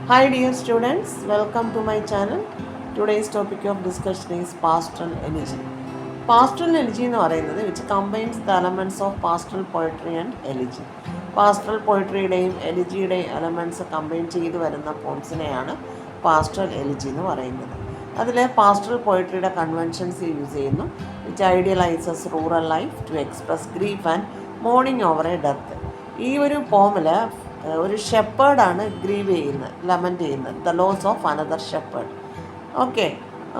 Hi dear students, welcome to my channel. Today's topic of discussion is pastoral elegy. Pastoral elegy എന്ന് പറയുന്നത് which combines the elements of pastoral poetry and elegy. Pastoral പോയിട്രിയുടെയും എലിജിയുടെയും elements combine ചെയ്തു വരുന്ന പോംസിനെയാണ് pastoral elegy എന്ന് പറയുന്നത്. അതിൽ പാസ്റ്ററൽ പോയിട്രിയുടെ കൺവെൻഷൻസ് യൂസ് ചെയ്യുന്നു which idealises rural life to express grief and mourning over a death. ഈ ഒരു പോമിൽ ഒരു ഷെപ്പേർഡാണ് ഗ്രീവ് ചെയ്യുന്നത്, ലമൻറ്റ് ചെയ്യുന്നത്, the loss of another shepherd. Okay,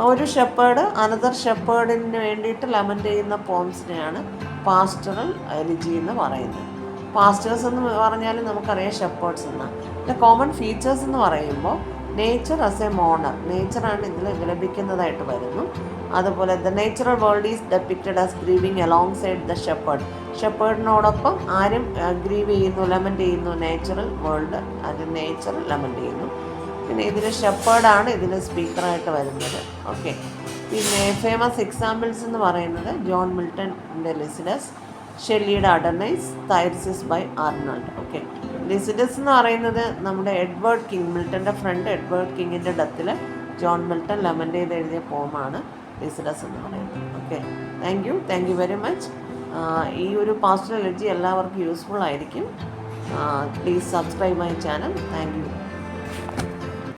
ഒരു ഷെപ്പേർഡ് അനദർ ഷെപ്പേർഡിന് വേണ്ടിയിട്ട് ലമൻറ്റ് ചെയ്യുന്ന പോംസിനെയാണ് പാസ്റ്ററൽ എലിജി എന്ന് പറയുന്നത്. പാസ്റ്റേഴ്സ് എന്ന് പറഞ്ഞാൽ നമുക്കറിയാം ഷെപ്പേർഡ്സ് എന്നാണ്. ഇതിൻ്റെ കോമൺ ഫീച്ചേഴ്സ് എന്ന് പറയുമ്പോൾ നേച്ചർ ആസ് എ മോണർ, നേച്ചറാണ് ഇതിൽ വിലപിക്കുന്നതായിട്ട് വരുന്നു. അതുപോലെ the natural world is depicted as grieving alongside the shepherd. ഷെപ്പേർഡിനോടൊപ്പം ആരും ഗ്രീവ് ചെയ്യുന്നു, ലെമൻറ്റ് ചെയ്യുന്നു, നേച്ചുറൽ വേൾഡ്, അത് നേച്ചർ ലെമൻറ്റ് ചെയ്യുന്നു. പിന്നെ ഇതിൽ ഷെപ്പേർഡാണ് ഇതിൽ സ്പീക്കറായിട്ട് വരുന്നത്. ഓക്കെ, പിന്നെ ഫേമസ് എക്സാമ്പിൾസ് എന്ന് പറയുന്നത് ജോൺ മിൽട്ടൻ്റെ ലിസിഡസ്, ഷെല്ലിയുടെ Adonais, Thyrsis by Arnold. Okay, Lycidas എന്ന് പറയുന്നത് നമ്മുടെ എഡ്വേർഡ് കിങ്, മിൽട്ടൻ്റെ ഫ്രണ്ട് എഡ്വേർഡ് കിങ്ങിൻ്റെ ഡെത്തിൽ ജോൺ മിൽട്ടൺ ലെമൻറ്റ് ചെയ്ത് എഴുതിയ പോമാണ് ലിസിഡസ് എന്ന് പറയുന്നത്. Okay, thank you very much. ഈ ഒരു പാസ്റ്ററൽ എലിജി എല്ലാവർക്കും യൂസ്ഫുൾ ആയിരിക്കും. Please subscribe my channel. Thank U.